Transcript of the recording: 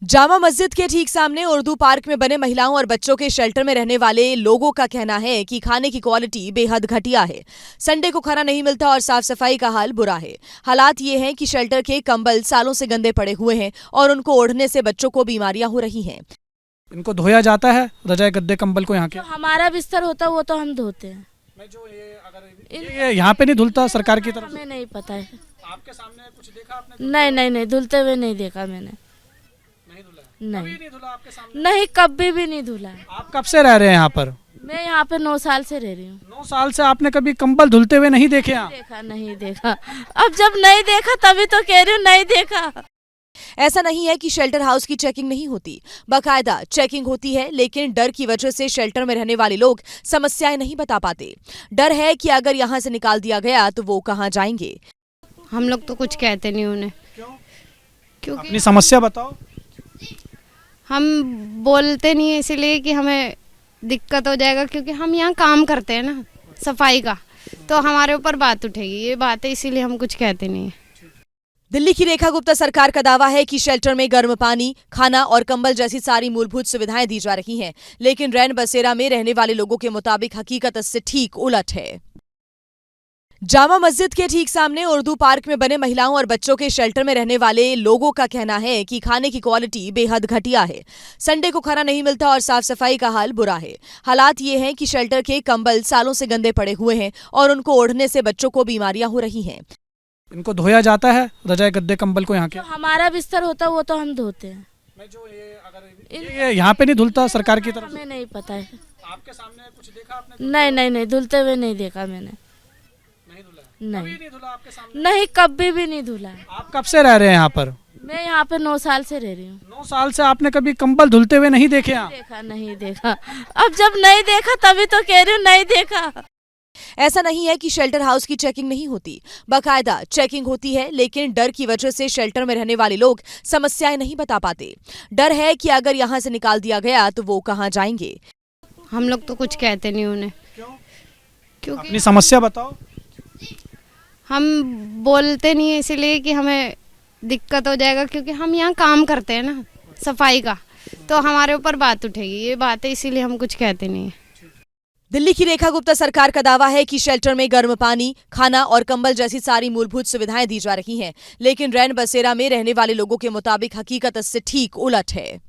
जामा मस्जिद के ठीक सामने उर्दू पार्क में बने महिलाओं और बच्चों के शेल्टर में रहने वाले लोगों का कहना है कि खाने की क्वालिटी बेहद घटिया है। संडे को खाना नहीं मिलता और साफ सफाई का हाल बुरा है। हालात ये हैं कि शेल्टर के कंबल सालों से गंदे पड़े हुए हैं और उनको ओढ़ने से बच्चों को बीमारियां हो रही हैं। इनको धोया जाता है रजाई गद्दे कंबल को यहाँ के? तो हमारा बिस्तर होता है वो तो हम धोते हैं। मैं जो ये यहाँ पे नहीं धुलता सरकार की तरफ से? हमें नहीं पता है। आपके सामने कुछ देखा आपने? नहीं धुलते हुए नहीं देखा मैंने। नहीं धुला है? नहीं कभी नहीं धुला आपके सामने? नहीं, कभी भी नहीं धुला है। आप कब से रह रहे हैं यहाँ पर? मैं यहाँ पे 9 साल से रह रही हूँ। 9 साल से आपने कभी कंबल धुलते हुए नहीं देखे यहाँ? नहीं देखा। अब जब नहीं देखा तभी तो कह रही हूँ, नहीं देखा। ऐसा नहीं है कि शेल्टर हाउस की चेकिंग नहीं होती, बाकायदा चेकिंग होती है, लेकिन डर की वजह से शेल्टर में रहने वाले लोग समस्याएं नहीं बता पाते। डर है कि अगर यहाँ से निकाल दिया गया तो वो कहाँ जाएंगे। हम लोग तो कुछ कहते नहीं उन्हें। क्योंकि अपनी समस्या बताओ। हम बोलते नहीं है इसीलिए कि हमें दिक्कत हो जाएगा, क्योंकि हम यहाँ काम करते हैं ना सफाई का, तो हमारे ऊपर बात उठेगी, ये बात है, इसीलिए हम कुछ कहते नहीं है। दिल्ली की रेखा गुप्ता सरकार का दावा है कि शेल्टर में गर्म पानी, खाना और कंबल जैसी सारी मूलभूत सुविधाएं दी जा रही हैं, लेकिन रैन बसेरा में रहने वाले लोगों के मुताबिक हकीकत इससे ठीक उलट है। जामा मस्जिद के ठीक सामने उर्दू पार्क में बने महिलाओं और बच्चों के शेल्टर में रहने वाले लोगों का कहना है कि खाने की क्वालिटी बेहद घटिया है। संडे को खाना नहीं मिलता और साफ सफाई का हाल बुरा है। हालात ये हैं कि शेल्टर के कंबल सालों से गंदे पड़े हुए हैं और उनको ओढ़ने से बच्चों को बीमारियां हो रही हैं। इनको धोया जाता है रजाई गद्दे कंबल को यहाँ के? तो हमारा बिस्तर होता है वो तो हम धोते हैं। मैं जो ये यहाँ पे नहीं धुलता सरकार की तरफ से? हमें नहीं पता है। आपके सामने कुछ देखा आपने? नहीं धुलते हुए नहीं देखा मैंने। नहीं धुला है? नहीं कभी नहीं धुला आपके सामने? नहीं, कभी भी नहीं धुला है। आप कब से रह रहे हैं यहाँ पर? मैं यहाँ पे 9 साल से रह रही हूँ। 9 साल से आपने कभी कंबल धुलते हुए नहीं देखे यहाँ? नहीं देखा। अब जब नहीं देखा तभी तो कह रही हूँ, नहीं देखा। ऐसा नहीं है कि शेल्टर हाउस की चेकिंग नहीं होती, बाकायदा चेकिंग होती है, लेकिन डर की वजह से शेल्टर में रहने वाले लोग समस्याएं नहीं बता पाते। डर है कि अगर यहाँ से निकाल दिया गया तो वो कहाँ जाएंगे। हम लोग तो कुछ कहते नहीं उन्हें। क्योंकि अपनी समस्या बताओ। हम बोलते नहीं है इसीलिए कि हमें दिक्कत हो जाएगा, क्योंकि हम यहाँ काम करते हैं ना सफाई का, तो हमारे ऊपर बात उठेगी, ये बात है, इसीलिए हम कुछ कहते नहीं है। दिल्ली की रेखा गुप्ता सरकार का दावा है कि शेल्टर में गर्म पानी, खाना और कंबल जैसी सारी मूलभूत सुविधाएं दी जा रही हैं, लेकिन रैन बसेरा में रहने वाले लोगों के मुताबिक हकीकत इससे ठीक उलट है।